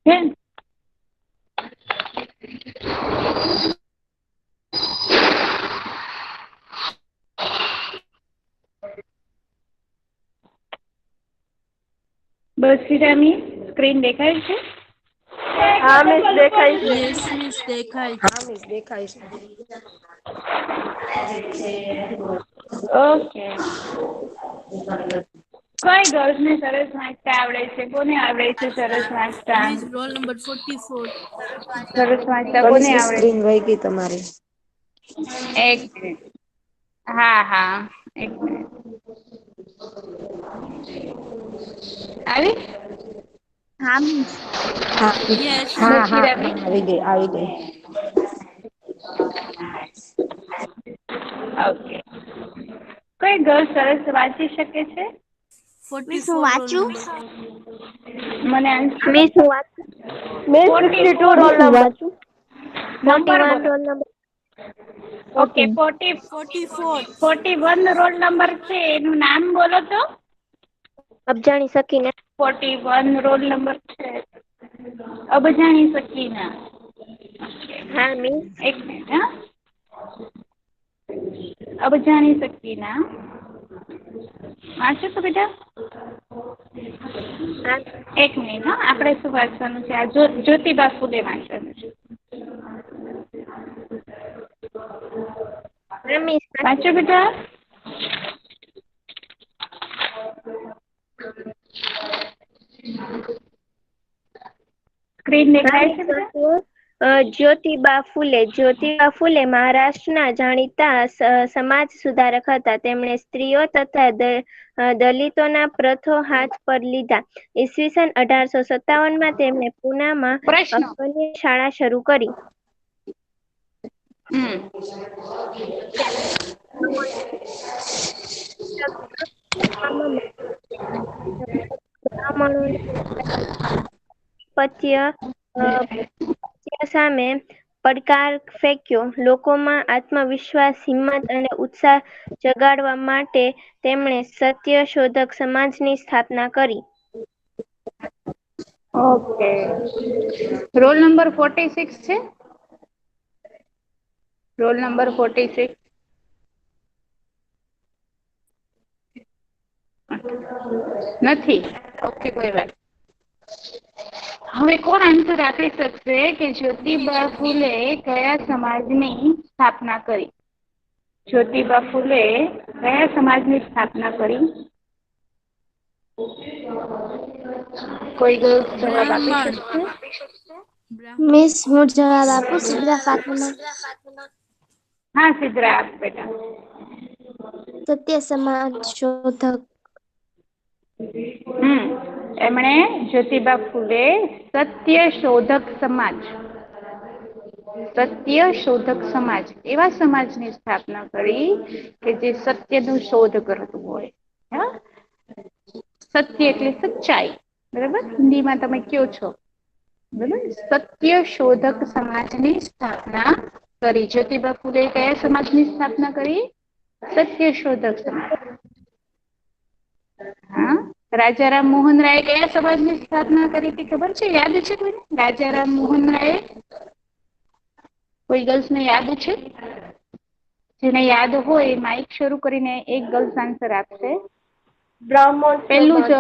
છે. બસ સ્ક્રીન દેખાય છે? હા મિસ દેખાય છે. યસ મિસ દેખાય છે. હા મિસ દેખાય છે. ઓકે. કઈ ગર્લ્સ ને સરસ વાંચતા આવડે છે? કોને આવડે છે સરસ વાંચતા? Miss roll number 44. સરસ વાંચતા કોને કનિષ્ક આવડે સ્ક્રીન વહી ગઈ તમારી. છે? એક મિનિટ. હા હા એક મિનિટ. આવી? હા મિસ. હા યસ. હા નથી હા આવી? આવી ગઈ આવી ગઈ. ઓકે. કઈ ગર્લ સરસ વાંચી શકે છે? મિસ હું વાંચું? મને આન્સર મિસ હું વાંચું? Miss 62 44 roll number. નંબર 41 બોલો. Roll number. Okay 44. 41 roll number છે એનું નામ બોલો તો. અબજાણી શકીને. 41 રોલ નંબર છે. અબજાણી સકીના. હા મિસ. એક મિનિટ હા. અબજાણી શકીના. વાંચો તો બેટા. હા એક મિનિટ હા આપણે શું વાંચવાનું છે? આ જ્યોતિબા ફૂલે વાંચવાનું છે. હા મિસ. વાંચો બેટા. સ્ક્રીન હા દેખાય મિસ છે બેટા? જ્યોતિબા ફૂલે મહારાષ્ટ્રના જાણીતા સમાજ સુધારક હતા. તેમણે સ્ત્રીઓ તથા દલિતોના પ્રથો હાથ પર લીધા. ઈસવીસન 1857 તેમણે પુનામાં પ્રશ્ન. કન્યા શાળા શરૂ કરી. હમ. સામે પડકાર ફેંક્યો. લોકોમાં આત્મવિશ્વાસ, હિંમત અને ઉત્સાહ જગાડવા માટે તેમણે સત્યશોધક સમાજની સ્થાપના કરી. ઓકે. રોલ નંબર 46 છે? Roll number 46. નથી. ઓકે કોઈ વાત. હવે કોણ આન્સર આપી શકશે કે જ્યોતિબા ફૂલે કયા સમાજની સ્થાપના કરી? જ્યોતિબા ફૂલે કયા સમાજની સ્થાપના કરી? કોઈ જવાબ આપી બ્રાહ્મણ. શકશે? બ્રાહ્મણ. મિસ હું જવાબ આપું સિદ્રા ફાતિમા. હા સિદ્રા આપ બેટા. સત્ય સમાજ શોધક. એમણે જ્યોતિબા ફૂલે સત્ય શોધક સમાજ. સત્ય શોધક સમાજ એવા સમાજની સ્થાપના કરી કે જે સત્ય નું શોધ કરતું હોય. હા. સત્ય એટલે સચ્ચાઈ બરાબર હિન્દીમાં તમે કયો છો. બરાબર સત્ય શોધક સમાજની સ્થાપના કરી. જ્યોતિબા ફૂલે કયા સમાજની સ્થાપના કરી? સત્ય શોધક સમાજ. હા. રાજારામ મોહન રાય કયા સમાજની સ્થાપના કરી હતી ખબર છે? યાદ છે કોઈને? રાજારામ મોહન રાય કોઈ ગર્લ્સ ને યાદ છે? જેને યાદ હોય માઈક શરૂ કરીને એક ગર્લ્સ આન્સર આપશે. બ્રાહ્મણ પેલું સમાજ. જ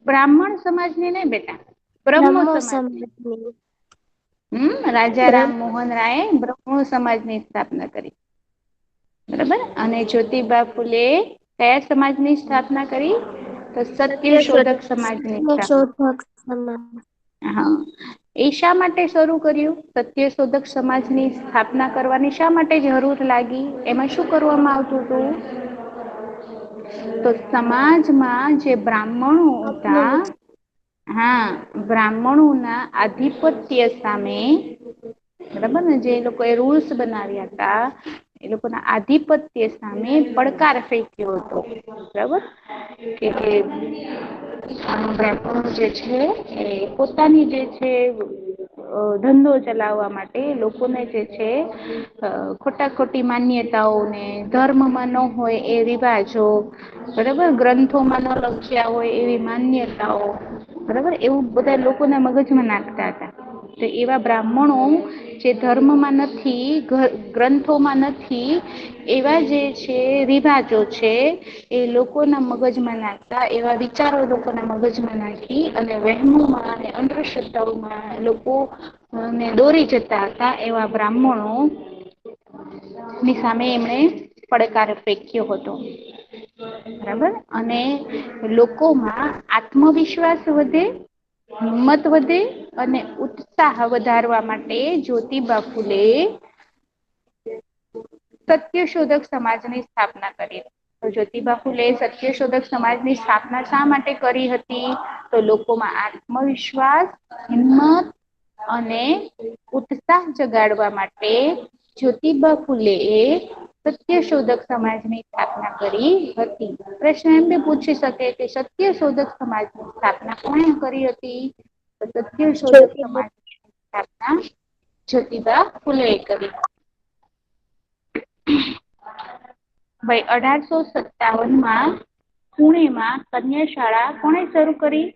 બ્રાહ્મણ સમાજની નહી બેટા બ્રહ્મો બ્રહ્મો સમાજની. સમાજની. રાજારામ મોહન રાય બ્રહ્મો સમાજની સ્થાપના કરી. બરાબર અને જ્યોતિબા ફૂલે કયા સમાજની સ્થાપના કરી? તો સત્ય શોધક સમાજની સ્થાપના. શોધક સમાજ. હા. એ શા માટે શરૂ કર્યું? સત્યશોધક સમાજની સ્થાપના કરવાની શા માટે જરૂર લાગી? એમાં શું કરવામાં આવતું હતું? તો સમાજમાં જે બ્રાહ્મણો હતા હા બ્રાહ્મણો ના આધિપત્ય સામે બરાબર ને જે લોકો એ રૂલ્સ બનાવ્યા હતા એ લોકો ના આધિપત્ય સામે પડકાર ફેંક્યો હતો બરાબર કે જે છે એ પોતાની જે છે ધંધો ચલાવવા માટે લોકોને જે છે ખોટા ખોટી માન્યતાઓને ધર્મમાં ન હોય એ રિવાજો બરાબર ગ્રંથોમાં ન લખ્યા હોય એવી માન્યતાઓ બરાબર, એવું બધા લોકોના મગજમાં નાખતા હતા. તો એવા બ્રાહ્મણો જે ધર્મમાં નથી, ગ્રંથોમાં નથી, એવા જે છે રિવાજો છે એ લોકોના મગજમાં નાખતા, એવા વિચારો લોકોના મગજમાં નાખી અને વહેમોમાં અને અંધશ્રદ્ધાઓમાં લોકો ને દોરી જતા હતા. એવા બ્રાહ્મણો ની સામે એમણે પડકાર ફેંક્યો હતો. બરાબર, અને લોકોમાં આત્મવિશ્વાસ વધે, હિંમત વધે અને ઉત્સાહ વધારવા માટે જ્યોતિબા ફૂલે સત્યશોધક સમાજની સ્થાપના કરી. તો જ્યોતિબા ફૂલે સત્યશોધક સમાજની સ્થાપના શા માટે કરી હતી? તો લોકોમાં આત્મવિશ્વાસ, હિંમત અને ઉત્સાહ જગાડવા માટે જ્યોતિબા ફૂલે સત્યશોધક સમાજની સ્થાપના કરી હતી. પ્રશ્ન એમ બી પૂછી શકે કે સત્યશોધક સમાજની સ્થાપના કોણે કરી હતી? તો સત્યશોધક સમાજની સ્થાપના જ્યોતિબા ફૂલે કરી. ભાઈ 1857માં પુણેમાં કન્યા શાળા કોણે શરૂ કરી?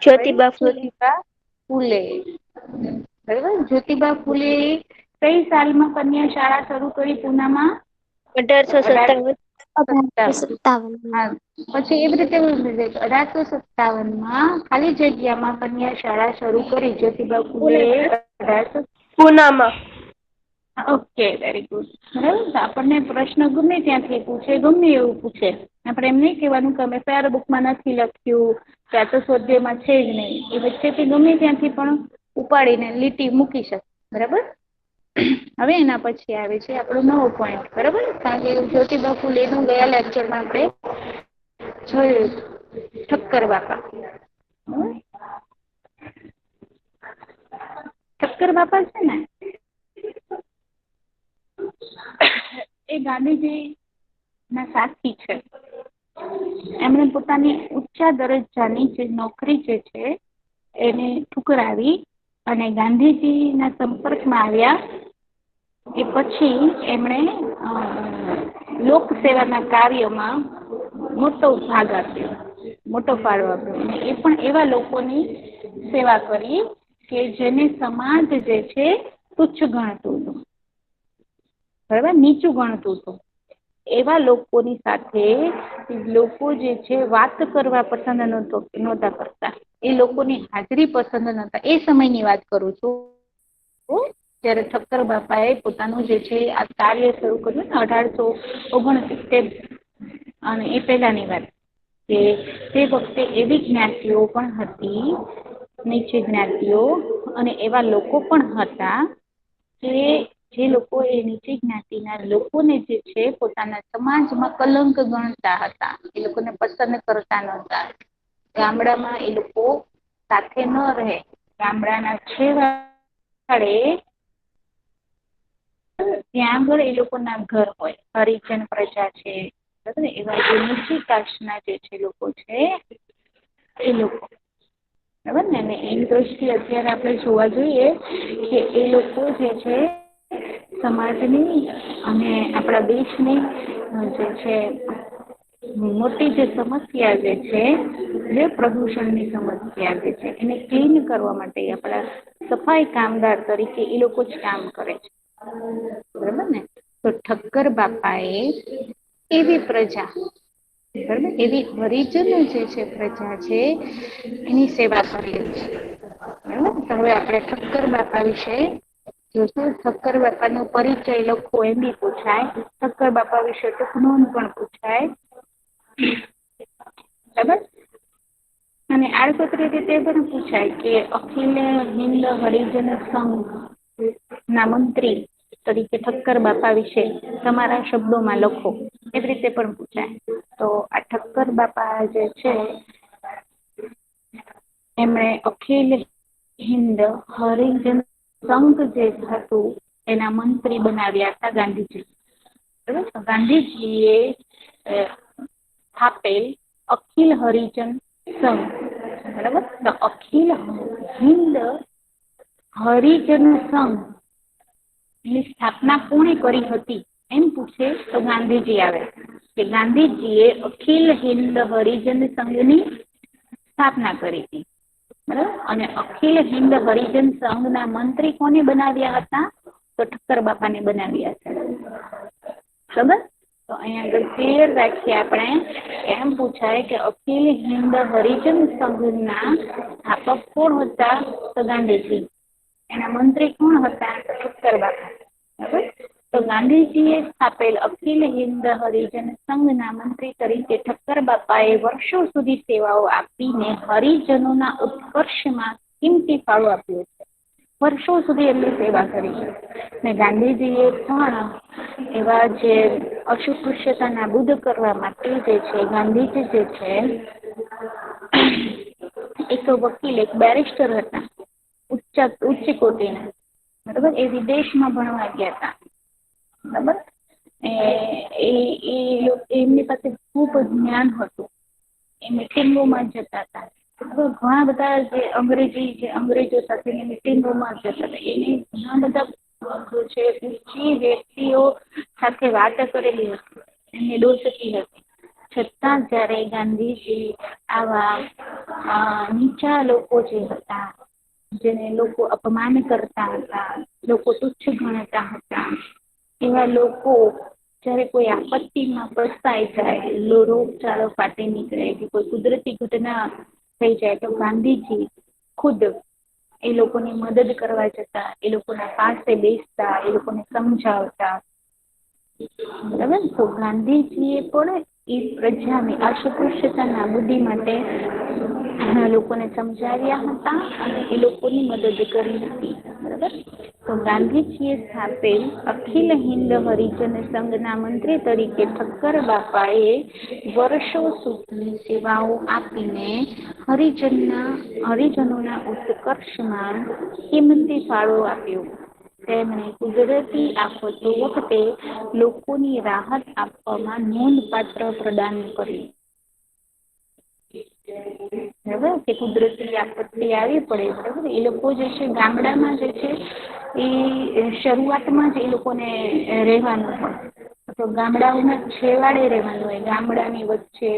ભાઈ જ્યોતિબા ફૂલે. જ્યોતિબા ફૂલે. બરાબર, જ્યોતિબા ફૂલે કઈ સાલમાં કન્યા શાળા શરૂ કરી પૂનામાં? 1857. 1857. હા, પછી એવી રીતે 1857માં ખાલી જગ્યામાં કન્યા શાળા શરૂ કરી જ્યોતિબા ફૂલે. પૂનામાં. Okay, very good. બરાબર, આપણને પ્રશ્ન ગમે ત્યાંથી પૂછે, ગમે એવું પૂછે, આપણે એમ નહીં કહેવાનું કે અમે ફેર બુકમાં નથી લખ્યું કે આ તો સ્વાધ્યાયમાં છે જ નહીં. એ વચ્ચેથી ગમે ત્યાંથી પણ ઉપાડીને લીટી મૂકી શકે. બરાબર, હવે એના પછી આવે છે આપણો નવો પોઈન્ટ. બરાબર, કારણ કે જ્યોતિબા ફૂલેનું ગયા લેક્ચરમાં આપણે જોયું ઠક્કર બાપા. ઠક્કર બાપા છે ને એ ગાંધીજી ના સાથી છે. એમણે પોતાની ઊંચા દરજ્જાની જે નોકરી જે છે એને ઠુકરાવી અને ગાંધીજીના સંપર્કમાં આવ્યા. એ પછી એમણે લોક સેવાના કાર્યમાં મોટો ભાગ આપ્યો, મોટો ફાળો આપ્યો. અને એ પણ એવા લોકોની સેવા કરી કે જેને સમાજ જે છે તુચ્છ ગણતું હતું. બરાબર, નીચું ગણતું હતું. એવા લોકોની સાથે લોકો જે છે વાત કરવા પસંદ નહોતા કરતા. એ લોકોની હાજરી પસંદ નહોતા. એ સમયની વાત કરું છું ત્યારે ઠક્કર બાપાએ પોતાનું જે છે આ કાર્ય શરૂ કર્યું ને 1869, અને એ પહેલાની વાત કે તે વખતે એવી જ્ઞાતિઓ પણ હતી, નીચી જ્ઞાતિઓ, અને એવા લોકો પણ હતા કે જે લોકો એ નીચી જ્ઞાતિના લોકોને જે છે પોતાના સમાજમાં કલંક ગણતા હતા. એ લોકોને પસંદ કરતા નહોતા. ગામડામાં એ લોકો સાથે ન રહે, ગામડાના છેવાડે ત્યાં આગળ એ લોકો ના ઘર હોય. હરિજન પ્રજા છે, એવા જે નીચી કાસ્ટના જે છે લોકો છે એ લોકો. બરાબર ને, એની દ્રષ્ટિએ અત્યારે આપણે જોવા જોઈએ કે એ લોકો જે છે સમાજની અને આપણા દેશની જે છે મોટી જે સમસ્યા જે છે જે પ્રદૂષણની સમસ્યા જે છે એને ક્લીન કરવા માટે આપણા સફાઈ કામદાર તરીકે એ લોકો જ કામ કરે છે. બરાબર ને, તો ઠક્કર બાપાએ એવી પ્રજા, બરાબર, એવી હરિજન જે છે પ્રજા છે એની સેવા કરી છે. બરાબર, તો હવે આપણે ઠક્કર બાપા વિશે જોશું. ઠક્કર બાપા નો પરિચય લખવો એમ બી પૂછાય, ઠક્કર બાપા વિશે ટૂંકનોંધ પણ પૂછાય. બરાબર, અને આડકતરી રીતે પણ પૂછાય કે અખિલ હિન્દ હરિજન સંઘ ના મંત્રી તરીકે ઠક્કર બાપા વિશે તમારા શબ્દોમાં લખો, એવી રીતે પણ પૂછાય. તો આ ઠક્કર બાપા જે છે એમણે અખિલ હિન્દ હરિજન સંઘ જે હતું એના મંત્રી બનાવ્યા હતા ગાંધીજી. બરાબર, ગાંધીજીએ સ્થાપેલ અખિલ હરિજન સંઘ, બરાબર, તો અખિલ હિન્દ હરિજન સંઘ ની સ્થાપના કોણે કરી હતી એમ પૂછે તો ગાંધીજી આવે કે ગાંધીજીએ અખિલ હિન્દ હરિજન સંઘની સ્થાપના કરી હતી. બરાબર. અને અખિલ હિન્દ હરિજન સંઘના મંત્રી કોને બનાવ્યા હતા? તો ઠક્કર બાપાને બનાવ્યા છે. બરાબર. તો અહીંયા આગળ ક્લિયર રાખીએ આપણે. એમ પૂછાય કે અખિલ હિન્દ હરિજન સંઘના સ્થાપક કોણ હતા? તો ગાંધીજી. એના મંત્રી કોણ હતા? તો ઠક્કર બાપા. બરાબર. તો ગાંધીજીએ સ્થાપેલ અખિલ હિન્દ હરિજન સંઘના મંત્રી તરીકે ઠક્કર બાપાએ વર્ષો સુધી સેવાઓ આપીને હરિજનોના ઉત્કર્ષમાં કિંમતી ફાળો આપ્યો છે. વર્ષો સુધી એમની સેવા કરી છે. ને ગાંધીજીએ પણ એવા જે અસ્પૃશ્યતા નાબૂદ કરવા માટે જે છે ગાંધીજી જે છે એક વકીલ, એક બેરિસ્ટર હતા, ઉચ્ચ કોટીના. બરાબર. એ વિદેશમાં ભણવા ગયા હતા. બરાબર. એમની પાસે ખૂબ જ્ઞાન હતું. એ મિટિંગોમાં જતા હતા. ઘણા બધા જે અંગ્રેજો સાથેની મિટિંગોમાં જતા હતા. એને ઘણા બધા છે ઊંચી વ્યક્તિઓ સાથે વાત કરેલી હતી. એમને દોસ્તી હતી. છતાં જ્યારે ગાંધીજી આવા નીચા લોકો જે હતા, જેને લોકો અપમાન કરતા હતા, લોકો તુચ્છ ગણતા હતા, એવા લોકો જ્યારે કોઈ આપત્તિમાં ફસાઈ જાય, રોગચાળો ફાટી નીકળે કે કોઈ કુદરતી ઘટના થઈ જાય તો ગાંધીજી ખુદ એ લોકોની મદદ કરવા જતા, એ લોકોના પાસે બેસતા, એ લોકોને સમજાવતા. બરાબર. તો ગાંધીજીએ પણ એ પ્રજાની અસ્પૃશ્યતા નાબૂદી માટે લોકોને સમજાવ્યા હતા અને એ લોકોની મદદ કરી હતી. બરાબર. તો ગાંધીજીએ સ્થાપેલ અખિલ હિન્દ હરિજન સંઘના મંત્રી તરીકે ઠક્કર બાપાએ વર્ષો સુધી સેવાઓ આપીને હરિજનોના ઉત્કર્ષમાં કિંમતી ફાળો આપ્યો. તેમણે કુદરતી આફતો વખતે લોકોની રાહત આપવામાં નોંધપાત્ર પ્રદાન કર્યું. બરાબર. કે કુદરતી આપત્તિ આવી પડે, બરાબર, એ લોકો જે છે ગામડામાં જે છે એ શરૂઆતમાં જ એ લોકોને રહેવાનું હોય. તો ગામડાઓના છેવાડે રહેવાનું હોય, ગામડાની વચ્ચે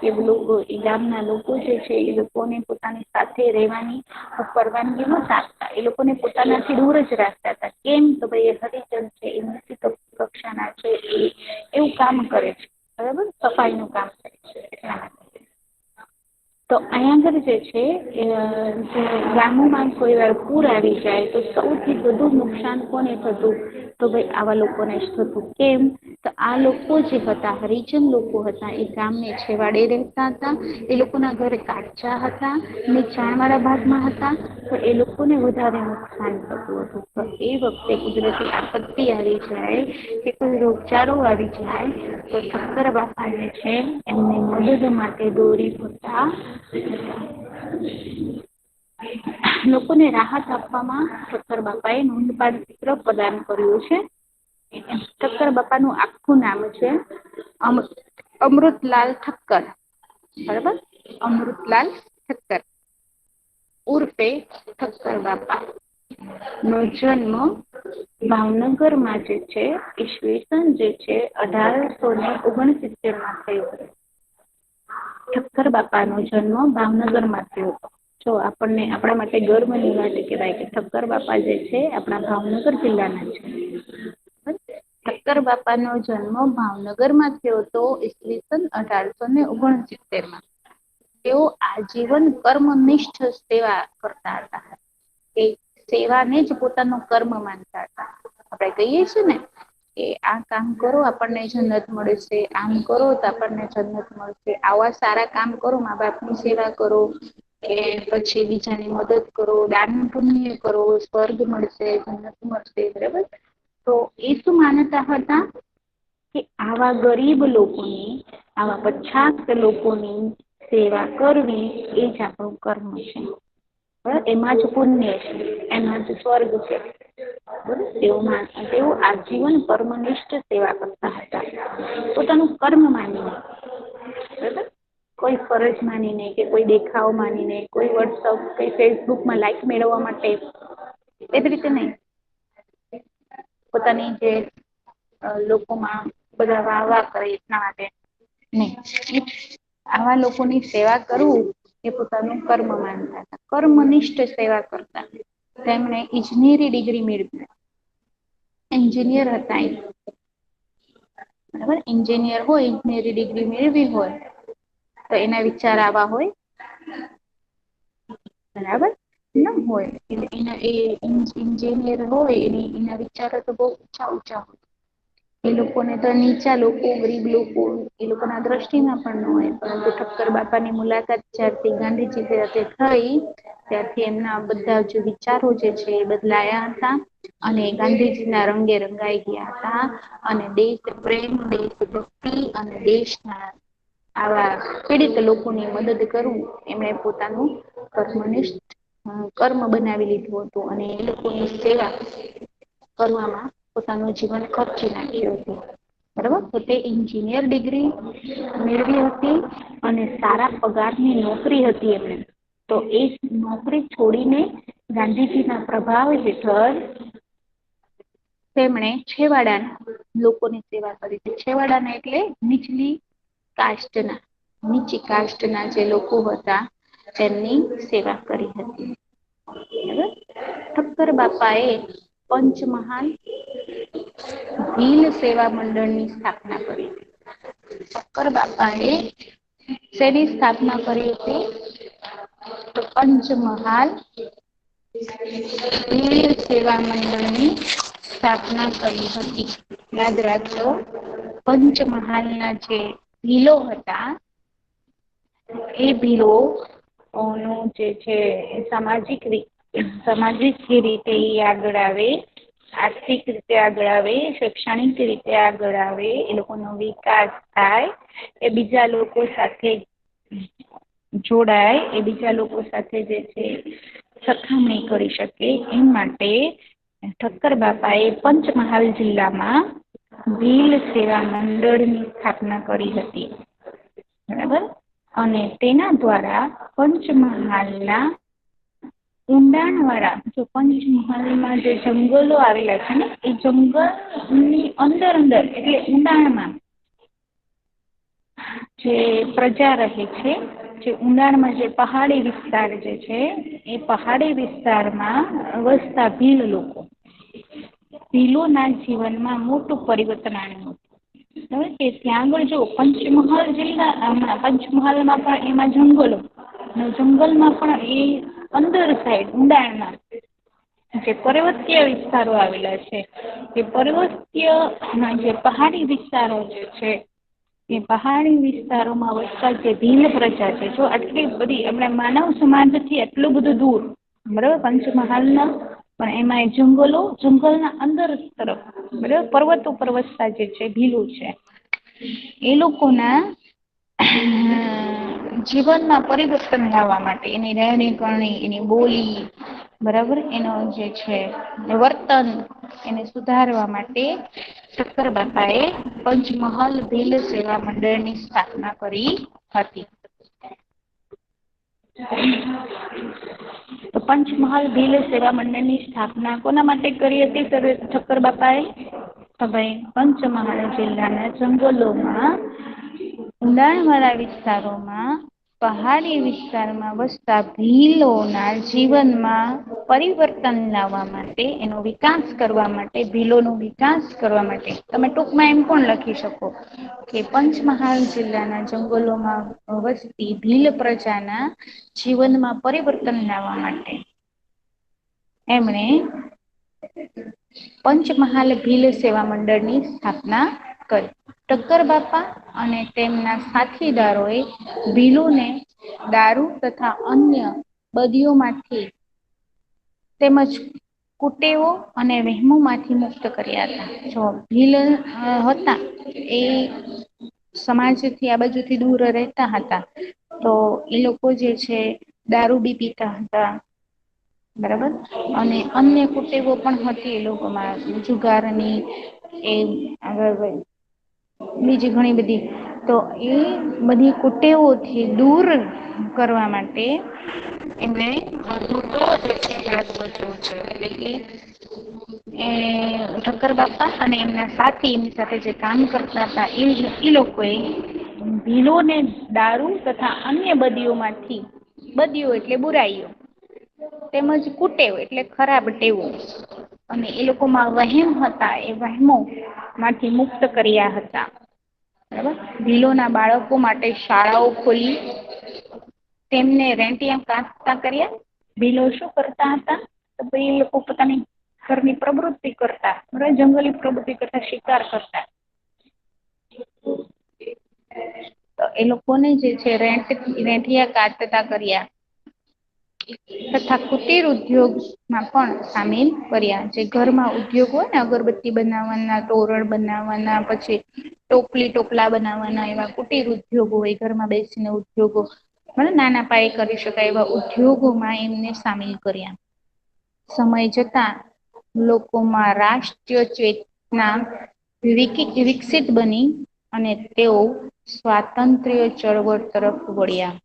એ ગામના લોકો જે છે એ લોકોને પોતાની સાથે રહેવાની પરવાનગી નહોતા આપતા. એ લોકોને પોતાનાથી દૂર જ રાખતા હતા. કેમ? તો ભાઈ એ હરિજન છે, એ નીચી કક્ષાના છે, એવું કામ કરે છે. બરાબર. સફાઈનું કામ કરે છે એટલા માટે. તો અહીંયા આગળ જે છે ગામોમાં કોઈ વાર પૂર આવી જાય તો સૌથી વધુ નુકસાન કોને થતું? તો ભાઈ આવા લોકોને જ થતું. કેમ? તો આ લોકો જે હતા, હરિજન લોકો હતા, એ ગામને છેવાડે રહેતા હતા. એ લોકોના ઘર કાચા હતા, નીચાણવાળા ભાગમાં હતા. તો એ લોકોને વધારે નુકસાન થતું હતું. તો એ વખતે કુદરતી આપત્તિ આવી જાય કે કોઈ રોગચાળો આવી જાય તો ઠક્કર બાપા જે છે એમને મદદ માટે દોડી પડતા. લોકોને રાહત આપવામાં ઠક્કર બાપાએ નોંધપાત્ર પ્રદાન કર્યું છે. ઠક્કર બાપાનું આખું નામ છે અમૃતલાલ ઠક્કર. બરાબર. અમૃતલાલ ઠક્કર ઉર્ફે ઠક્કર બાપા નો જન્મ ભાવનગરમાં જે છે ઈસવીસન જે છે 1869 થયો હતો. ઠક્કર બાપાનો જન્મ ભાવનગરમાં થયો હતો. જો આપણા માટે ગર્વની વાત કહેવાય કે ઠક્કર બાપા જે છે આપણા ભાવનગર જિલ્લાના છે. ઠક્કર બાપાનો જન્મ ભાવનગરમાં થયો હતો ઈસવીસન 1869. તેઓ આજીવન કર્મનિષ્ઠ સેવા કરતા હતા. એ સેવાને જ પોતાનો કર્મ માનતા હતા. આપણે કહીએ છીએ ને કે આ કામ કરો આપણને જન્નત મળશે, આમ કરો તો આપણને જન્નત મળશે, આવા સારા કામ કરો, મા બાપની સેવા કરો કે પછી બીજાની મદદ કરો, દાન પુણ્ય કરો, સ્વર્ગ મળશે, જન્નત મળશે. બરાબર. તો એ શું માનતા હતા કે આવા ગરીબ લોકોની, આવા પછાત લોકોની સેવા કરવી એ જ આપણું કર્મ છે. એમાં જ પુણ્ય છે, એમાં જ સ્વર્ગ છે. તેઓ આજીવન કર્મનિષ્ઠ સેવા કરતા હતા, પોતાનું કર્મ માનીને. બરાબર. કોઈ ફરજ માનીને કે કોઈ દેખાવ માનીને, કોઈ વોટ્સઅપ કે ફેસબુકમાં લાઈક મેળવવા માટે એવી રીતે નહીં. પોતાની જે લોકોમાં બધા વાહ વાહ કરે એટલા માટે નહીં. આવા લોકોની સેવા કરવું એ પોતાનું કર્મ માનતા હતા, કર્મનિષ્ઠ સેવા કરતા. તેમણે ઇજનેરી ડિગ્રી મેળવી, એન્જિનિયર હતા એ. બરાબર, એન્જિનિયર હોય, ઇજનેરી ડિગ્રી મેળવી હોય તો એના વિચાર આવા હોય, બરાબર ના હોય. એટલે એના એ એન્જિનિયર હોય એના વિચારો તો બહુ ઊંચા ઊંચા હોય. એ લોકોને તો નીચા લોકો, ગરીબ લોકો એ લોકો ના દ્રષ્ટિમાં પણ ન હોય. પરંતુ ઠક્કર બાપાની મુલાકાત જ્યારથી ગાંધીજી સાથે થઈ ત્યારથી એમના બધા જ વિચારો જે છે એ બદલાયા હતા. અને ગાંધીજી ના રંગે રંગાઈ ગયા હતા. અને દેશ પ્રેમ, દેશભક્તિ અને દેશના આવા પીડિત લોકોની મદદ કરવું એમણે પોતાનું કર્મનિષ્ઠ કર્મ બનાવી લીધું હતું. અને એ લોકોની સેવા કરવામાં પોતાનું જીવન ખર્ચી નાખ્યું હતું. બરોબર, તો તે એન્જિનિયર ડિગ્રી મેળવી હતી અને સારા પગારની નોકરી હતી એમને. તો એ નોકરી છોડીને ગાંધીજીના પ્રભાવ હેઠળ તેમણે છેવાડાના લોકોની સેવા કરી હતી. છેવાડાના એટલે નીચલી કાસ્ટના, નીચી કાસ્ટના જે લોકો હતા તેમની સેવા કરી હતી. બરાબર, ઠક્કર બાપા એ પંચમહાલ ભીલ સેવા મંડળની સ્થાપના કરી. ઠક્કર બાપાએ શેની સ્થાપના કરી હતી? તો પંચમહાલ ભીલ સેવા મંડળની સ્થાપના કરી હતી. યાદ રાખજો, પંચમહાલના જે ભીલો હતા એ ભીલો નું જે છે સામાજિક રીતે એ આગળ આવે, આર્થિક રીતે આગળ આવે, શૈક્ષણિક રીતે આગળ આવે, એ લોકોનો વિકાસ થાય, એ બીજા લોકો સાથે જોડાય, એ બીજા લોકો સાથે જે છે સરખામણી કરી શકે એ માટે ઠક્કર બાપા એ પંચમહાલ જિલ્લામાં ભીલ સેવા મંડળની સ્થાપના કરી હતી. બરાબર, અને તેના દ્વારા પંચમહાલના ઊંડાણવાળા, જો પંચમહાલમાં જે જંગલો આવેલા છે ને એ જંગલની અંદર અંદર એટલે ઊંડાણમાં જે પ્રજા રહે છે, જે ઊંડાણમાં જે પહાડી વિસ્તાર જે છે એ પહાડી વિસ્તારમાં વસતા ભીલ લોકો, ભીલોના જીવનમાં મોટું પરિવર્તન આવ્યું. કે ત્યાં આગળ જો પંચમહાલ પંચમહાલમાં પણ એમાં જંગલો, જંગલમાં પણ એ અંદર સાઈડ ઊંડાણમાં જે પર્વતીય વિસ્તારો આવેલા છે, એ પર્વતીય જે પહાડી વિસ્તારો જે છે એ પહાડી વિસ્તારોમાં વસતા જે ભીલ પ્રજા છે, જો આટલી બધી આપણે માનવ સમાજથી એટલું બધું દૂર, બરાબર, પંચમહાલના પણ એમાં જંગલના અંદર તરફ, બરાબર, પર્વતો પર વસતા જે છે ભીલો છે, એ લોકોના જીવનમાં પરિવર્તન લાવવા માટે એની રહેણી કરણી, એની બોલી, બરાબર, એનો જે છે વર્તન, એને સુધારવા માટે ઠક્કર બાપાએ પંચમહાલ ભીલ સેવા મંડળની સ્થાપના કરી હતી. તો પંચમહાલ ભીલ સેવા મંડળની સ્થાપના કોના માટે કરી હતી ઠક્કર બાપાએ? તો ભાઈ પંચમહાલ જિલ્લાના જંગલોમાં, ઊંડાણવાળા વિસ્તારોમાં, પહાડી વિસ્તારમાં વસતા ભીલોના જીવનમાં પરિવર્તન લાવવા માટે, એનો વિકાસ કરવા માટે, ભીલોનો વિકાસ કરવા માટે, તમે ટૂંકમાં એમ પણ લખી શકો કે પંચમહાલ જિલ્લાના જંગલોમાં વસતી ભીલ પ્રજાના જીવનમાં પરિવર્તન લાવવા માટે એમણે પંચમહાલ ભીલ સેવા મંડળની સ્થાપના કરી. ઠક્કર બાપા અને તેમના સાથીદારોએ ભીલોને દારૂ તથા અન્ય બદીઓમાંથી તેમજ કુટેવો અને વહેમોમાંથી મુક્ત કર્યા હતા. જો ભીલ હતા એ સમાજથી આ બાજુથી દૂર રહેતા હતા, તો એ લોકો જે છે દારૂ બી પીતા હતા, બરાબર, અને અન્ય કુટેવો પણ હતી એ લોકોમાં, જુગારની એ આગળ બીજી ઘણી બધી, તો એ બધી કુટેવોથી દૂર કરવા માટે એમને ઠક્કર બાપા અને એમના સાથી એમની સાથે જે કામ કરતા હતા એ લોકોએ ભીલોને દારૂ તથા અન્ય બદીઓમાંથી બદીઓ એટલે બુરાઈઓ, તેમજ કુટેવ એટલે ખરાબ ટેવો. અને એ લોકોમાં વહેમ હતા, એ વહેમો માંથી મુક્ત કર્યા હતા. બરાબર. ભીલોના બાળકો માટે શાળાઓ ખોલી, તેમને રેંટિયા કાચતા કર્યા. ભીલો શું કરતા હતા? તો ભાઈ એ લોકો પોતાની ઘરની પ્રવૃત્તિ કરતા, જંગલી પ્રવૃત્તિ કરતા, શિકાર કરતા. તો એ લોકોને જે છે રેંટિયા કાતતા કર્યા. તથા કુટીર ઉદ્યોગમાં પણ સામેલ કર્યા. જે ઘરમાં ઉદ્યોગ હોય ને, અગરબત્તી બનાવવાના, તોરણ બનાવવાના, પછી ટોપલી ટોપલા બનાવવાના, એવા કુટીર ઉદ્યોગો હોય, ઘરમાં બેસીને ઉદ્યોગો નાના પાયે કરી શકાય એવા ઉદ્યોગોમાં એમને સામેલ કર્યા. સમય જતા લોકોમાં રાષ્ટ્રીય ચેતના વિકસિત બની અને તેઓ સ્વાતંત્ર્ય ચળવળ તરફ વળ્યા.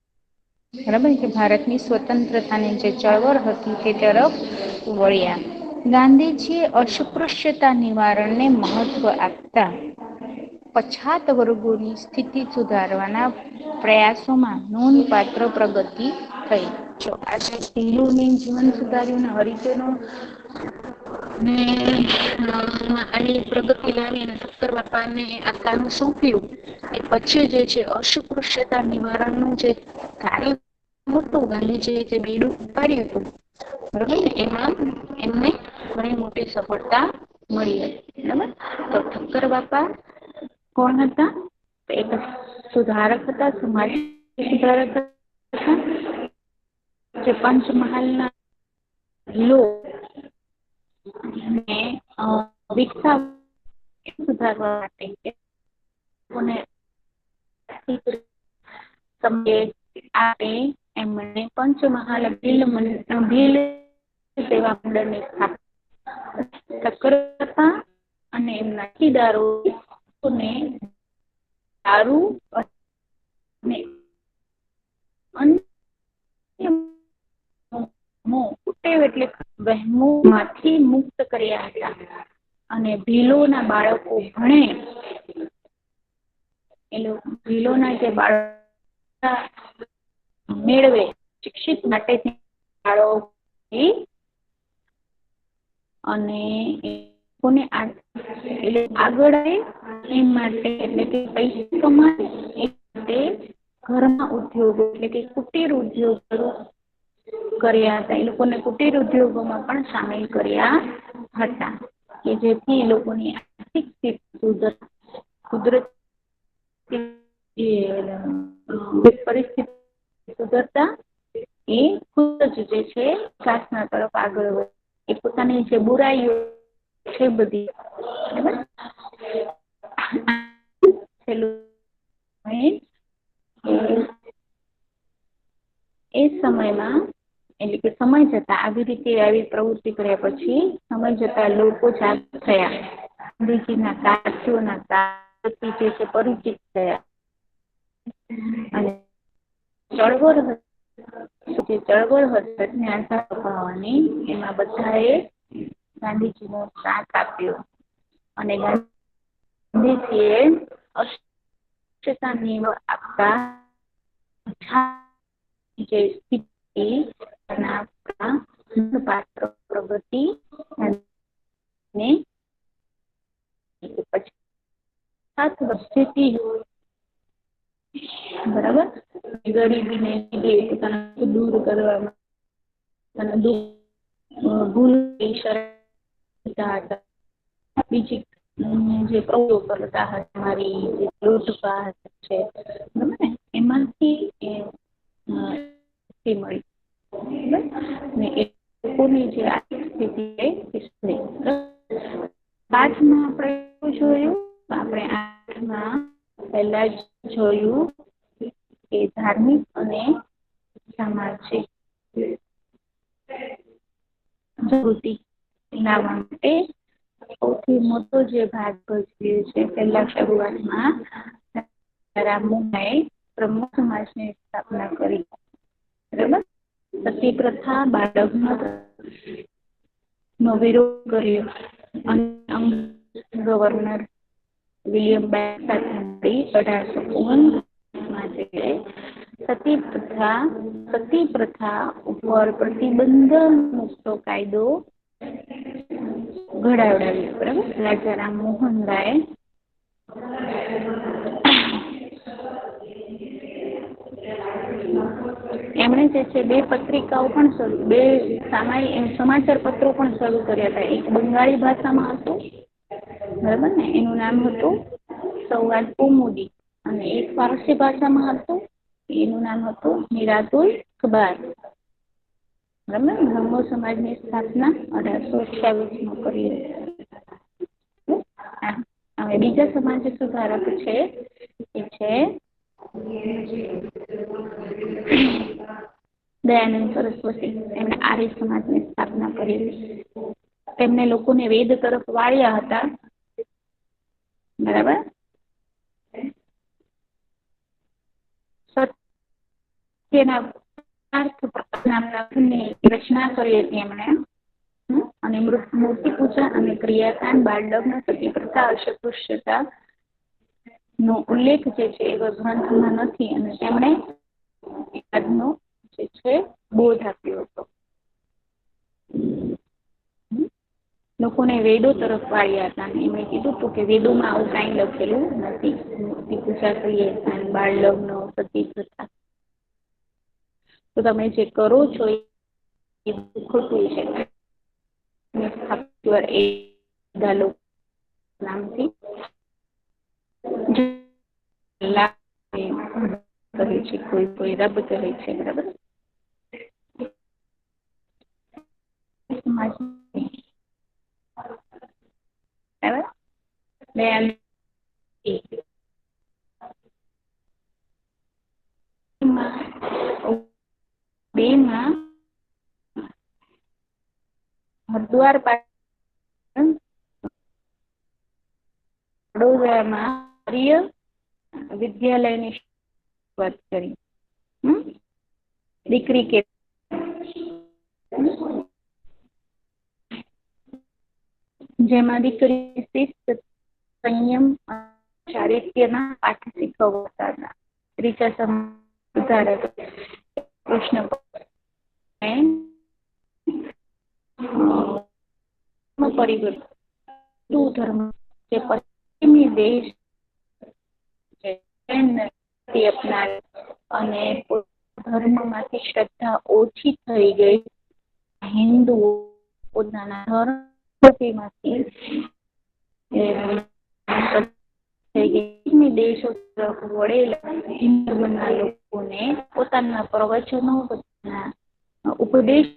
બરાબર કે ભારતની સ્વતંત્રતાની જે ચળવળ હતી તે તરફ વળ્યા. ગાંધીજીએ અસ્પૃશ્યતા નિવારણને મહત્વ આપતા પછાત વર્ગોની સ્થિતિ સુધારવાના પ્રયાસોમાં નોંધપાત્ર પ્રગતિ થઈ. જો આજે ટીલુની જીવન સુધાર્યું ને હરિજનો ને પ્રગતિ લાવી અને સત્તર બાપાને આ કામ સોંપ્યું. એ પછી જે છે અસ્પૃશ્યતા નિવારણનું જે કાર્ય મોટું ગાંધીજીએ જે બીડું ઉપાડ્યું હતું, બરોબર ને, એમાં એમને ઘણી મોટી સફળતા મળી હતી. બરાબર. તો ઠક્કર બાપા કોણ હતા? તો એક સુધારક હતા, સમાજ સુધારક હતા, જે પંચમહાલના લો ને વિકસાવ સુધારવા માટે આપે એમણે પંચમહાલ ભીલ સેવા મંડળની સ્થાપના હતા અને એમના સાથીદારોને દારૂ અને કુટેવ એટલે વહેમોમાંથી મુક્ત કર્યા હતા. અને ભીલોના બાળકો ભણે, ભીલોના જે બાળકો મેળવે શિક્ષિત માટે અને કોને આગળ આવે એ માટે, એટલે કે પૈસા કમાય એ માટે ઘરમાં ઉદ્યોગો એટલે કે કુટીર ઉદ્યોગો કર્યા હતા. એ લોકોને કુટીર ઉદ્યોગોમાં પણ સામેલ કર્યા હતા, કે જેથી એ લોકોની આર્થિક સ્થિતિ સુધરે. પરિસ્થિતિ સુધરતા એ ખુદ જ જે છે વિકાસના તરફ આગળ વધે. એ પોતાની જે બુરાઈઓ છે બધી, એ સમયમાં એટલે કે સમય જતા આવી રીતે આવી પ્રવૃત્તિ કર્યા પછી સમય જતા લોકો જાગૃત થયા. ગાંધીજીના કાર્યોના કાર્યથી જે છે પરિચિત થયા. અને ચળવળ હતી જ્ઞાનતા અપાવવાની, એમાં બધાએ ગાંધીજીનો સાથ આપ્યો. અને ગાંધીજીએ અસ્પૃશ્યતા નિવારણ આપતા જે સ્થિતિ પાત્ર પ્રગતિ ને પછી સ્થિતિ બરાબર ગરીબીને લીધે પોતાના દૂર કરવામાં ભૂલ બીજી જે પ્રયોગો કરતા હતા, મારી જે લૂંટફાટ છે એમાંથી મળી ને એ લોકોની જે આર્થિક સ્થિતિ પાઠમાં આપણે જોયું, આપણે આઠમાં પહેલા જ જોયું કે ધાર્મિક અને સામાજિક જાગૃતિ લાવવા માટે સૌથી મોટો જે ભાગ ભજવ્યો છે, પહેલા શરૂઆતમાં રામમોહને બ્રહ્મ સમાજની સ્થાપના કરી. બરાબર. સતી પ્રથા, બાળલગ્ન નો વિરોધ કર્યો અને ગવર્નર વિલિયમ બેન્ટ સાથે મળી 1859 માં સતી પ્રથા ઉપર પ્રતિબંધ મૂકતો કાયદો ઘડાવડાવ્યો. બરાબર. રાજા રામમોહન રાય એમણે જે છે 2 પત્રિકાઓ પણ શરૂ, 2 સમાચાર પત્રો પણ શરૂ કર્યા હતા. એક બંગાળી ભાષામાં હતું, બરાબર ને, એનું નામ હતું સંવાદ કૌમુદી, અને એક ફારસી ભાષામાં હતું, એનું નામ હતું મિરાતુલ અખબાર. બરાબર. બ્રહ્મો સમાજની સ્થાપના 1828 કરી હતી. હવે બીજા સમાજ સુધારક છે એ છે દયાનંદ સરસ્વતી. એમણે આર્ય સમાજની સ્થાપના કરેલી. તેમને લોકોને વેદ તરફ વાળ્યા હતા. બરાબર. સત્યના રચના કરી હતી એમણે. અને મૂર્તિ પૂજા અને ક્રિયાકાંડ, બાળ લગ્ન, સતી પ્રથા, અસ્પૃશ્યતા નો ઉલ્લેખ જે છે એ ગ્રંથમાં નથી, અને તેમણે એકાદનો જે છે બોધ આપ્યો હતો. લોકોને વેદો તરફ વાળ્યા હતા, અને એમણે કીધું હતું કે વેદોમાં આવું કાંઈ લખેલું નથી. મૂર્તિ પૂજા કરીએ, બાળ લગ્ન, સતી પ્રથા, તો તમે જે કરો છો એ ખોટું છે. નામથી કહે છે, કોઈ રબ કહે છે. બરાબર. બેમાં હરદ્વાર વડોદરામાં વિદ્યાલયની શરૂઆત કરી. દીકરી કે જેમાં દીકરી શિસ્ત, સંયમ, ચારિત્ર્યના પાઠ શીખવતા હતા. ત્રીજા સુધારક કૃષ્ણ પરિવર્તન હિન્દુ ધર્મ જે પશ્ચિમી દેશ અપનાવે અને ધર્મમાંથી શ્રદ્ધા ઓછી થઈ ગઈ. હિન્દુઓ પોતાના ધર્મમાંથી દેશો તરફ વળેલા હિન્દુ ધર્મના લોકોને પોતાના પ્રવચનો, પોતાના ઉપદેશ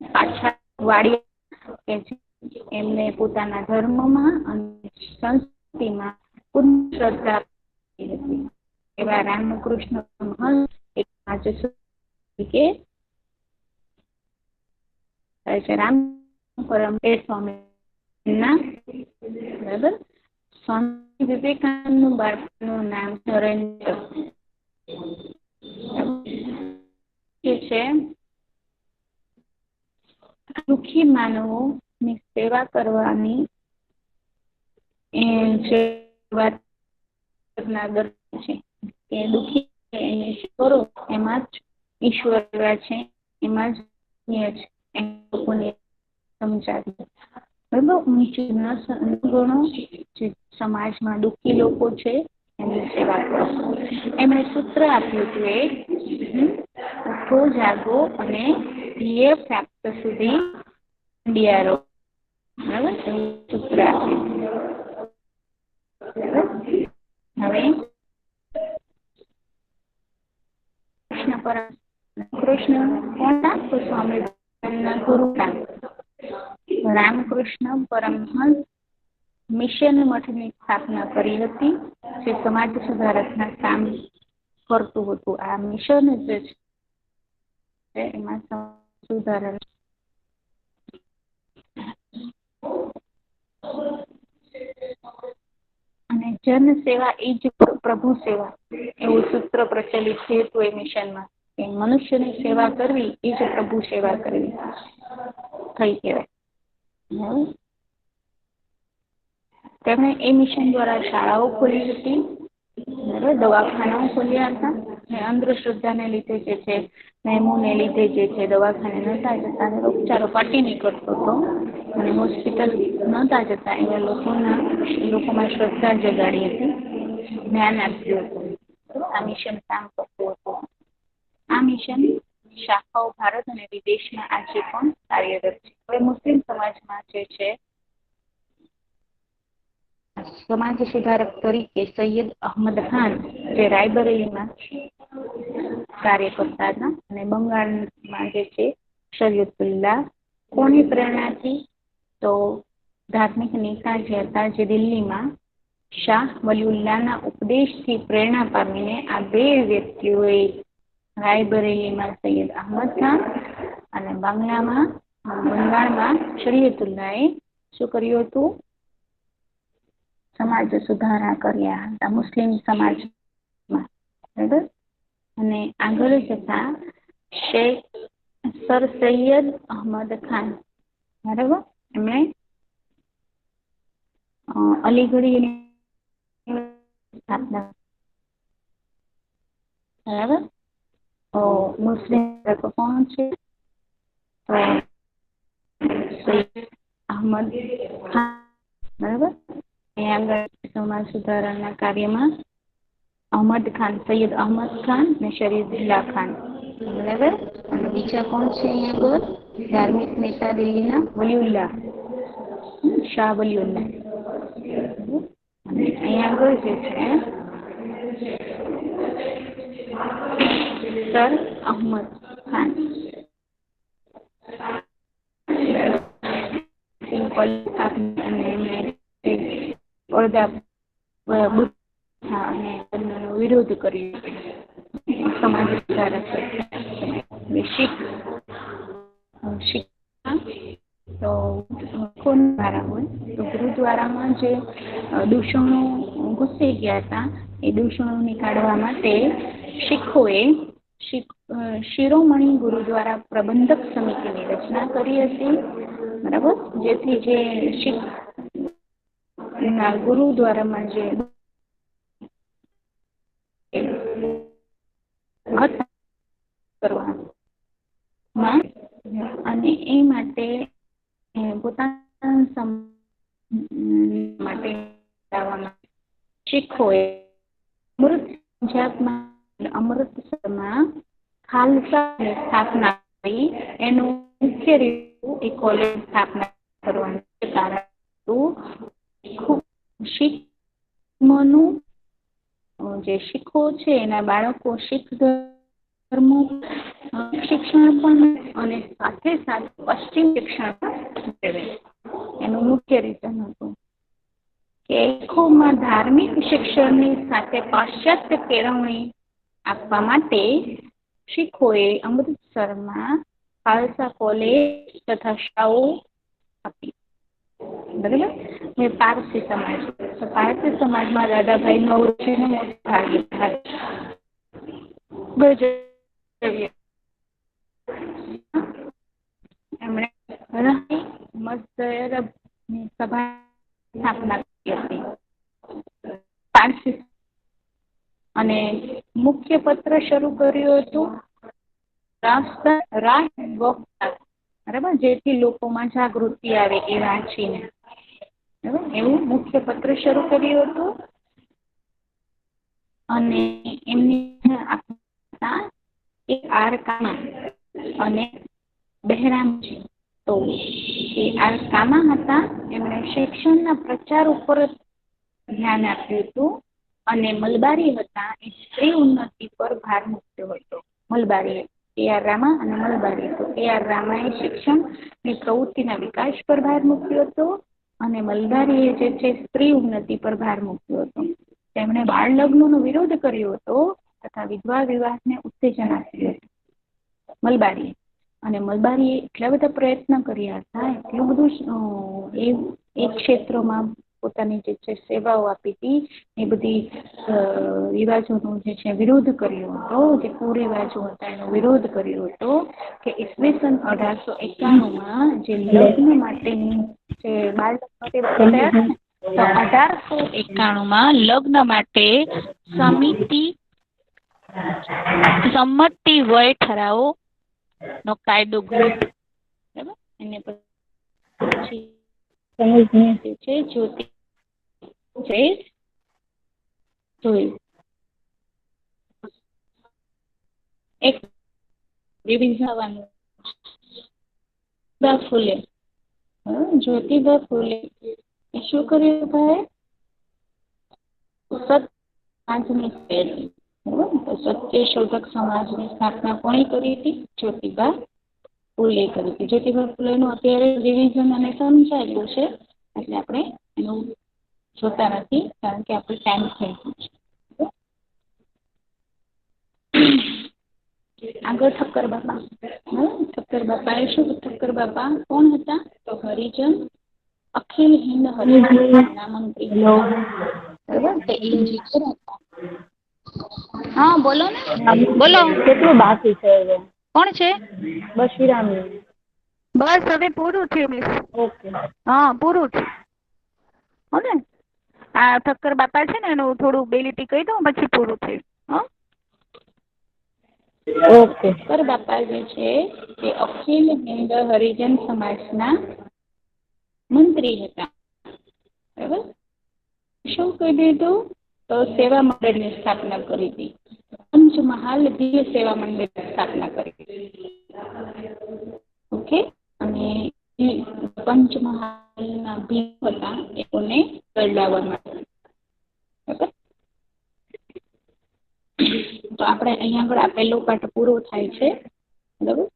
પાછા વાળ્યા, એમને પોતાના ધર્મમાં અને સંસ્કૃતિમાં પૂર્ણ શ્રદ્ધા હતી. એવા રામકૃષ્ણ કે રામ પરમ સ્વામી ના, બરાબર. સ્વામી વિવેકાનંદ નું બાળકનું નામ નરેન્દ્ર છે. દુઃખી માનવોની સેવા કરવાની વાત છે કે દુઃખી એને કરો એમાં જ ઈશ્વર છે, એમાં જ લોકોને સમજાવી. બરાબર. નીચેના ગણો જે સમાજમાં દુઃખી લોકો છે એની સેવા કરો. એમણે સૂત્ર આપ્યું હતું એક, ઉઠો જાગો અને ધ્યેય પ્રાપ્ત સુધી ડિયારો. બરાબર. સૂત્ર આપ્યું. હવે કૃષ્ણ કોના? તો સ્વામી ગુરુ રામકૃષ્ણ પરમહંસ મિશન મઠની સ્થાપના કરી હતી, જે સમાજ સુધારકના કામ કરતું હતું. આ મિશન જે છે એમાં સુધારક અને જન સેવા એ જ પ્રભુ સેવા, એવું સૂત્ર પ્રચલિત થયું એ મિશનમાં કે મનુષ્યની સેવા કરવી એ જ પ્રભુ સેવા કરવી થઈ કહેવાય. તેમણે એ મિશન દ્વારા શાળાઓ ખોલી હતી, બરાબર, દવાખાનાઓ ખોલ્યા હતા ને અંધશ્રદ્ધાને લીધે જે છે મહેમૂને લીધે જે છે દવાખાને નહોતા જતા અને રોગચાળો ફાટી નીકળતો હતો અને હોસ્પિટલ નહોતા જતા એવા લોકોમાં શ્રદ્ધા જગાડી હતી, જ્ઞાન આપ્યું હતું. આ મિશન કામ કરતું હતું. આ મિશન શાખાઓ ભારત અને વિદેશમાં આજે પણ કાર્યરત છે. હવે મુસ્લિમ સમાજમાં જે છે સમાજ સુધારક તરીકે સૈયદ અહમદ ખાન જે રાયબરેલીમાં કાર્ય કરતા હતા અને બંગાળમાં જે છે શરીયતુલ્લાહ કોની પ્રેરણાથી તો ધાર્મિક નેતા જે હતા જે દિલ્હીમાં શાહ વલીઉલ્લાહના ઉપદેશથી પ્રેરણા પામીને આ બે વ્યક્તિઓએ રાયબરેલીમાં સૈયદ અહમદ ખાન અને બંગાળમાં શરીયતુલ્લાહએ શું કર્યું હતું? સમાજ સુધારા કર્યા હતા મુસ્લિમ સમાજમાં. બરાબર, અને આગળ જતા સર સૈયદ અહમદ ખાન, બરાબર, એમણે અલીગઢ સ્થાપના, બરાબર. મુસ્લિમ કોણ છે? સૈયદ અહમદ ખાન, બરાબર. આગળ સમાજ સુધારાના કાર્યમાં સૈયદ અહમદ ખાન અને શરીયતુલ્લાહ ખાન, બરાબર. અને બીજા કોણ છે અહીંયા આગળ? ધાર્મિક નેતા દિલ્હીના વલીઉલ્લાહ, શાહ વલીઉલ્લાહ. અને અહીંયા આગળ જે છે સર અહમદ ખાન. વિરોધ કર્યો સમાજ સુધારક તો ગુરુદ્વારામાં જે દૂષણો ઘૂસી ગયા હતા એ દૂષણોને કાઢવા માટે શીખોએ શિરોમણી ગુરુદ્વારા પ્રબંધક સમિતિની રચના કરી હતી, બરાબર. જેથી જે શીખ ગુરુદ્વારામાં જે કરવામાં અને એ માટે પોતાના માટે શીખોએ અમૃતસરમાં ખાલસાની સ્થાપના કરી. એનું મુખ્ય રીત એ કોલેજ સ્થાપના કરવાનું કારણ હતું શીખનું જે શીખો છે એના બાળકો શીખ ધર્મ શિક્ષણ પણ અને સાથે સાથે પશ્ચિમ શિક્ષણ પણ મેળવે. એનું મુખ્ય રીઝન હતું કે શીખોમાં ધાર્મિક શિક્ષણની સાથે પાશ્ચાત્ય કેળવણી આપવા માટે શીખોએ અમૃતસરમાં ખાલસા કોલેજ તથા શાળાઓ આપી, બરાબર. પારસી સમાજ, પારસી સમાજમાં દાદાભાઈ નૌરોજીનો મોટો ભાગ એમણે મસ્જિદની સભા સ્થાપના કરી હતી પારસી અને મુખ્ય પત્ર શરૂ કર્યું હતું બરાબર, જેથી લોકોમાં જાગૃતિ આવે એ વાંચીને, બરાબર. એવું મુખ્ય પત્ર શરૂ કર્યું હતું અને એમની આર કામા અને બહેરામજી. તો એ આર કામા હતા, એમણે શિક્ષણના પ્રચાર ઉપર ધ્યાન આપ્યું હતું અને મલબારી હતા એ સ્ત્રી ઉન્નતિ પર ભાર મૂક્યો હતો. મલબારી AR રામા અને મલબારી. તો AR રામાએ શિક્ષણની પ્રવૃત્તિના વિકાસ પર ભાર મૂક્યો હતો અને મલબારીએ જે છે સ્ત્રી ઉન્નતિ પર ભાર મૂક્યો હતો. તેમણે બાળ લગ્નનો વિરોધ કર્યો હતો તથા વિધવા વિવાહને ઉત્તેજન આપ્યું હતું મલબારીએ. અને મલબારીએ એટલા બધા પ્રયત્ન કર્યા હતા, એટલું બધું એ ક્ષેત્રમાં પોતાની જે છે સેવાઓ આપી હતી, એ બધી રિવાજોનો જે છે વિરોધ કર્યો હતો, જે કુરિવાજો હતા એનો વિરોધ કર્યો હતો કે ઈસવીસન 1891માં જે લગ્ન માટેની જે બાળ લગ્ન તો 1891 લગ્ન માટે સંમતિ વય ઠરાવો નો કાયદો ઘડ્યો. બરાબર. એને પછી છે જ્યોતિ જોયું. એક વિભિન્નવાનું ફૂલે જ્યોતિબા ફૂલે શું કર્યું ભાઈ? સમાજની સત્યશોધક સમાજની સ્થાપના કોણે કરી હતી? જ્યોતિબા ફૂલે કરી હતી. જ્યોતિબા ફૂલેનું અત્યારે રિવિઝન અને સમજાયેલું છે એટલે આપણે એનું જોતા નથી કારણ કે આપણે ટાઈમ થઈ ગયું છે. આગળ ઠક્કર બાપા. ઠક્કર બાપા એ શું? ઠક્કર બાપા કોણ હતા? તો હરિજન અખિલ હિન્દ હરિજનના મંત્રી હતા. બરાબર. તે એન્જિનિયર હતા. હા બોલો ને, બોલો. કેટલું બાકી છે હવે? કોણ છે? બસ શ્રીરામ. બસ હવે પૂરું થયું. ઓકે. હા પૂરું થયું. હો ને આ ઠક્કર બાપા છે ને એનું થોડું બેલીટી કહી દઉં પછી પૂરું થયું. હા ઓકે. ઠક્કર બાપા જે છે એ અખિલ હિન્દ હરિજન સમાજના મંત્રી હતા. બરાબર. શું કહી દીધું? તો સેવા મંડળની સ્થાપના કરી હતી. પંચમહાલ દિવ્ય સેવા મંડળની સ્થાપના કરી હતી. ઓકે. અને પંચમહાલના ભીમ હતા એઓને દરડાવવા માટે. બરાબર. તો આપણે અહીંયા આગળ આપેલો પાઠ પૂરો થાય છે. બરાબર.